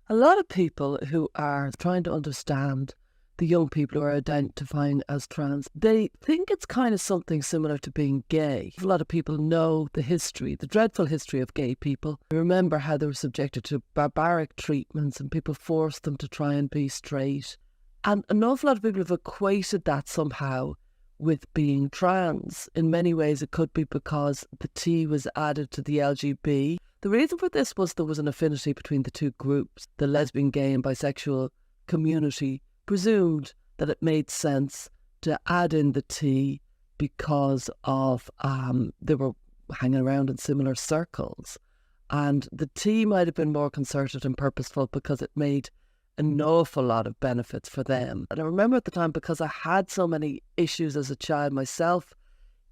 A lot of people who are trying to understand the young people who are identifying as trans, they think it's kind of something similar to being gay. A lot of people know the history, the dreadful history of gay people. They remember how they were subjected to barbaric treatments and people forced them to try and be straight. And an awful lot of people have equated that somehow with being trans. In many ways, it could be because the T was added to the LGB. The reason for this was there was an affinity between the two groups. The lesbian, gay and bisexual community presumed that it made sense to add in the T because of they were hanging around in similar circles. And the T might have been more concerted and purposeful because it made an awful lot of benefits for them. And I remember at the time, because I had so many issues as a child myself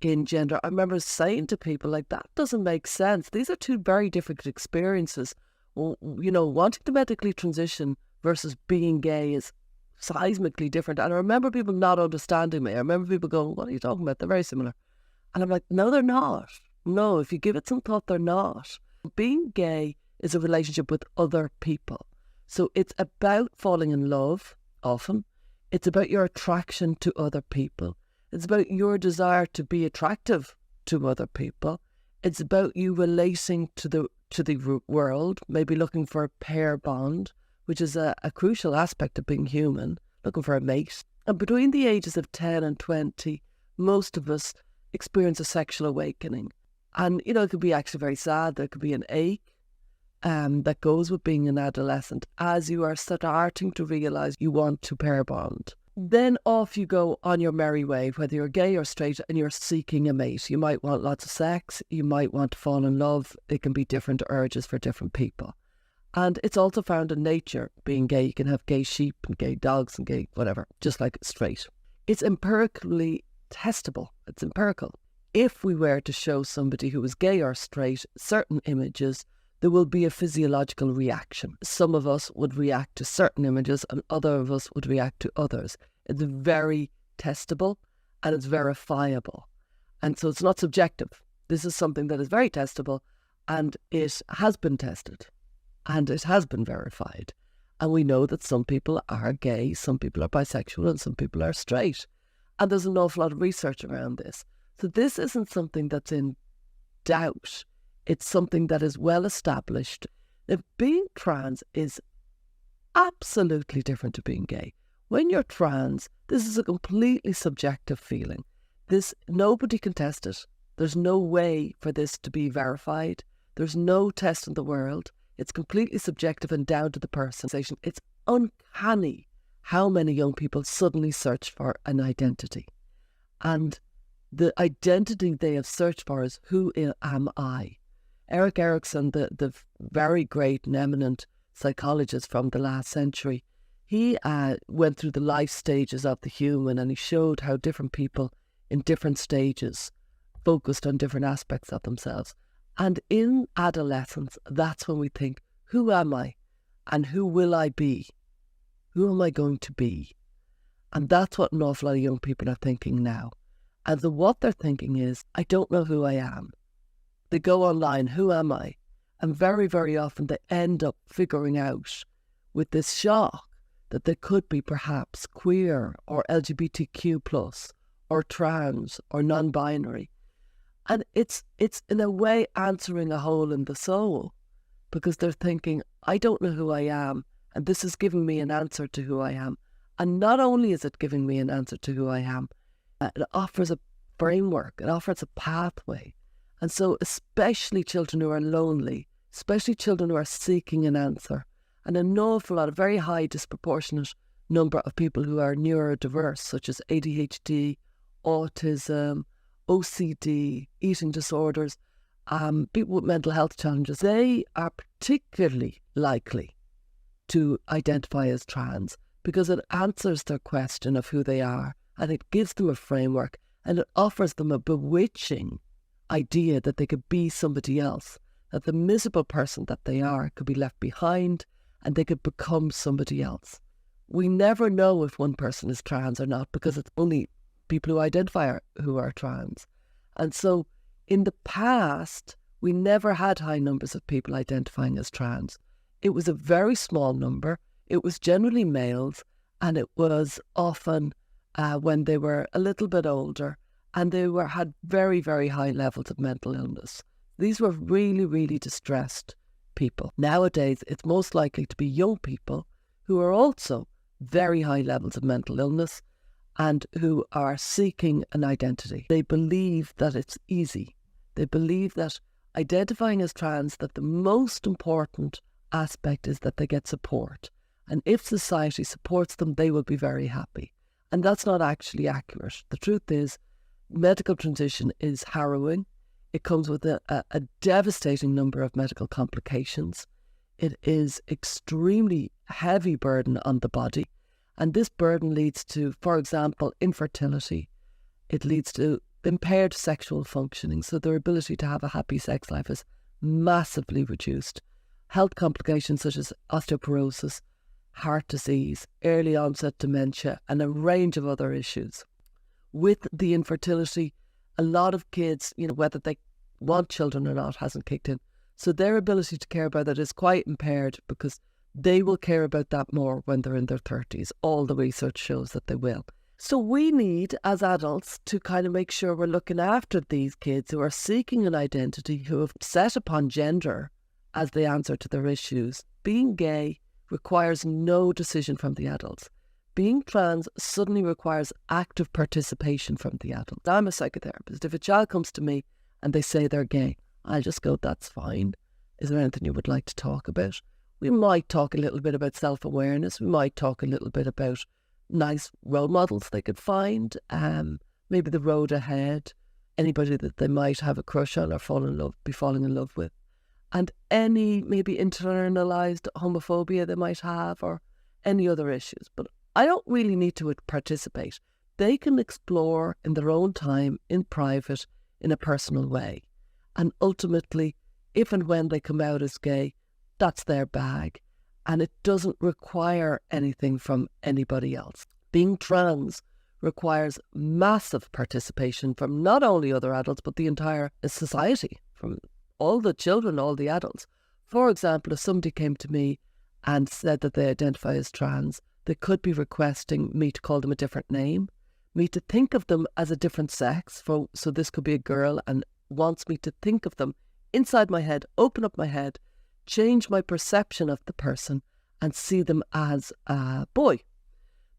in gender, I remember saying to people, like, that doesn't make sense. These are two very different experiences. Well, you know, wanting to medically transition versus being gay is seismically different. And I remember people not understanding me. I remember people going, what are you talking about? They're very similar. And I'm like, no, they're not. No, if you give it some thought, they're not. Being gay is a relationship with other people. So it's about falling in love, often. It's about your attraction to other people. It's about your desire to be attractive to other people. It's about you relating to the world, maybe looking for a pair bond, which is a crucial aspect of being human, looking for a mate. And between the ages of 10 and 20, most of us experience a sexual awakening. And, you know, it could be actually very sad. There could be an ache that goes with being an adolescent as you are starting to realise you want to pair bond. Then off you go on your merry way, whether you're gay or straight, and you're seeking a mate. You might want lots of sex, you might want to fall in love. It can be different urges for different people. And it's also found in nature, being gay. You can have gay sheep and gay dogs and gay whatever, just like straight. It's empirically testable. It's empirical. If we were to show somebody who was gay or straight certain images, there will be a physiological reaction. Some of us would react to certain images and other of us would react to others. It's very testable and it's verifiable. And so it's not subjective. This is something that is very testable and it has been tested and it has been verified. And we know that some people are gay, some people are bisexual and some people are straight. And there's an awful lot of research around this. So this isn't something that's in doubt. It's something that is well established. Now, being trans is absolutely different to being gay. When you're trans, this is a completely subjective feeling. Nobody can test it. There's no way for this to be verified. There's no test in the world. It's completely subjective and down to the person. It's uncanny how many young people suddenly search for an identity. And the identity they have searched for is, who am I? Erik Erikson, the very great and eminent psychologist from the last century, he went through the life stages of the human and he showed how different people in different stages focused on different aspects of themselves. And in adolescence, that's when we think, who am I and who will I be? Who am I going to be? And that's what an awful lot of young people are thinking now. And what they're thinking is, I don't know who I am. They go online, who am I? And very, very often they end up figuring out with this shock that they could be perhaps queer or LGBTQ+, or trans or non-binary. And it's in a way answering a hole in the soul because they're thinking, I don't know who I am and this is giving me an answer to who I am. And not only is it giving me an answer to who I am, it offers a framework, it offers a pathway. And so especially children who are lonely, especially children who are seeking an answer, and an awful lot, a very high disproportionate number of people who are neurodiverse, such as ADHD, autism, OCD, eating disorders, people with mental health challenges, they are particularly likely to identify as trans because it answers their question of who they are and it gives them a framework and it offers them a bewitching idea that they could be somebody else, that the miserable person that they are could be left behind and they could become somebody else. We never know if one person is trans or not because it's only people who identify who are trans. And so in the past, we never had high numbers of people identifying as trans. It was a very small number. It was generally males, and it was often when they were a little bit older, and they had very, very high levels of mental illness. These were really, really distressed people. Nowadays, it's most likely to be young people who are also very high levels of mental illness and who are seeking an identity. They believe that it's easy. They believe that identifying as trans, that the most important aspect is that they get support. And if society supports them, they will be very happy. And that's not actually accurate. The truth is, medical transition is harrowing. It comes with a devastating number of medical complications. It is extremely heavy burden on the body. And this burden leads to, for example, infertility. It leads to impaired sexual functioning. So their ability to have a happy sex life is massively reduced. Health complications such as osteoporosis, heart disease, early onset dementia, and a range of other issues. With the infertility, a lot of kids, whether they want children or not, hasn't kicked in. So their ability to care about it is quite impaired, because they will care about that more when they're in their 30s. All the research shows that they will. So we need, as adults, to kind of make sure we're looking after these kids who are seeking an identity, who have set upon gender as the answer to their issues. Being gay requires no decision from the adults. Being trans suddenly requires active participation from the adults. I'm a psychotherapist. If a child comes to me and they say they're gay, I'll just go, that's fine. Is there anything you would like to talk about? We might talk a little bit about self-awareness. We might talk a little bit about nice role models they could find, maybe the road ahead, anybody that they might have a crush on or be falling in love with, and any maybe internalized homophobia they might have, or any other issues. But I don't really need to participate. They can explore in their own time, in private, in a personal way. And ultimately, if and when they come out as gay, that's their bag. And it doesn't require anything from anybody else. Being trans requires massive participation from not only other adults, but the entire society, from all the children, all the adults. For example, if somebody came to me and said that they identify as trans, they could be requesting me to call them a different name, me to think of them as a different sex. So this could be a girl, and wants me to think of them inside my head, open up my head, change my perception of the person and see them as a boy.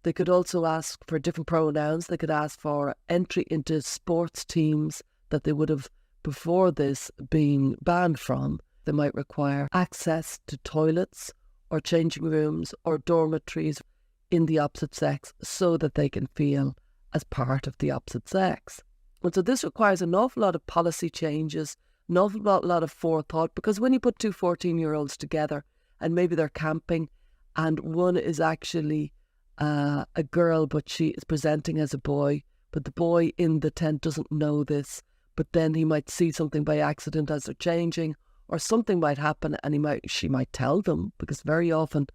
They could also ask for different pronouns. They could ask for entry into sports teams that they would have before this been banned from. They might require access to toilets or changing rooms or dormitories in the opposite sex so that they can feel as part of the opposite sex. And so this requires an awful lot of policy changes, an awful lot of forethought, because when you put two 14-year-olds together and maybe they're camping and one is actually a girl but she is presenting as a boy, but the boy in the tent doesn't know this, but then he might see something by accident as they're changing, or something might happen and she might tell them, because very often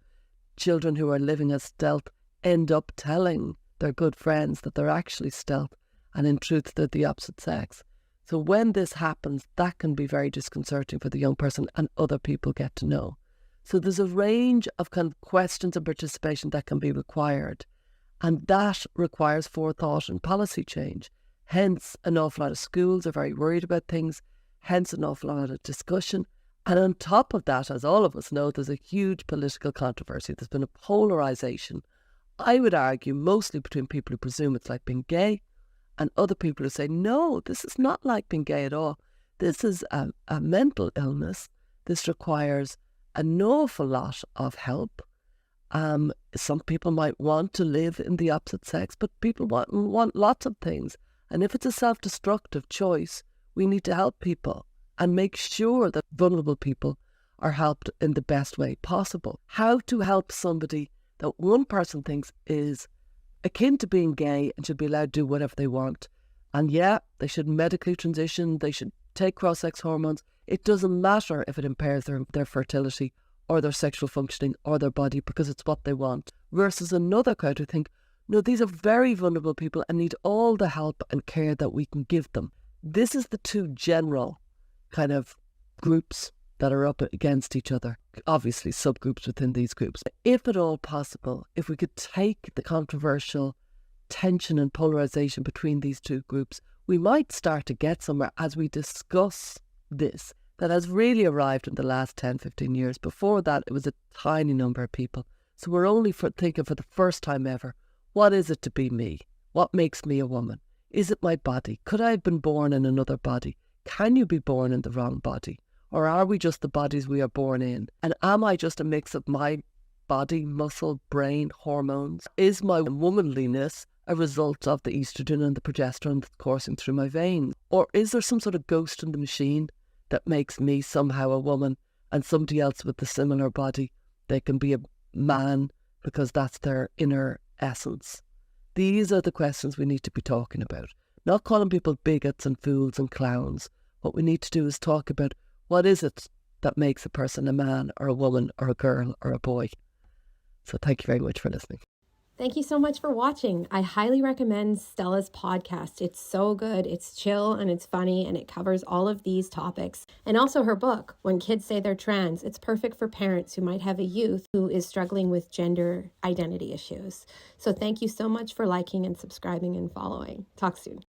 children who are living as stealth end up telling their good friends that they're actually stealth and in truth they're the opposite sex. So when this happens, that can be very disconcerting for the young person, and other people get to know. So there's a range of kind of questions and participation that can be required, and that requires forethought and policy change. Hence, an awful lot of schools are very worried about things, hence an awful lot of discussion. And on top of that, as all of us know, there's a huge political controversy. There's been a polarisation, I would argue, mostly between people who presume it's like being gay and other people who say, no, this is not like being gay at all. This is a mental illness. This requires an awful lot of help. Some people might want to live in the opposite sex, but people want lots of things. And if it's a self-destructive choice, we need to help people and make sure that vulnerable people are helped in the best way possible. How to help somebody that one person thinks is akin to being gay and should be allowed to do whatever they want. And yeah, they should medically transition, they should take cross-sex hormones. It doesn't matter if it impairs their fertility or their sexual functioning or their body, because it's what they want. Versus another crowd who think, no, these are very vulnerable people and need all the help and care that we can give them. This is the two general kind of groups that are up against each other, obviously subgroups within these groups. If at all possible, if we could take the controversial tension and polarisation between these two groups, we might start to get somewhere as we discuss this that has really arrived in the last 10, 15 years. Before that, it was a tiny number of people. So we're only thinking for the first time ever, what is it to be me? What makes me a woman? Is it my body? Could I have been born in another body? Can you be born in the wrong body? Or are we just the bodies we are born in? And am I just a mix of my body, muscle, brain, hormones? Is my womanliness a result of the estrogen and the progesterone that's coursing through my veins? Or is there some sort of ghost in the machine that makes me somehow a woman and somebody else with a similar body, they can be a man because that's their inner essence? These are the questions we need to be talking about. Not calling people bigots and fools and clowns. What we need to do is talk about what is it that makes a person a man or a woman or a girl or a boy. So thank you very much for listening. Thank you so much for watching. I highly recommend Stella's podcast. It's so good. It's chill and it's funny and it covers all of these topics. And also her book, When Kids Say They're Trans. It's perfect for parents who might have a youth who is struggling with gender identity issues. So thank you so much for liking and subscribing and following. Talk soon.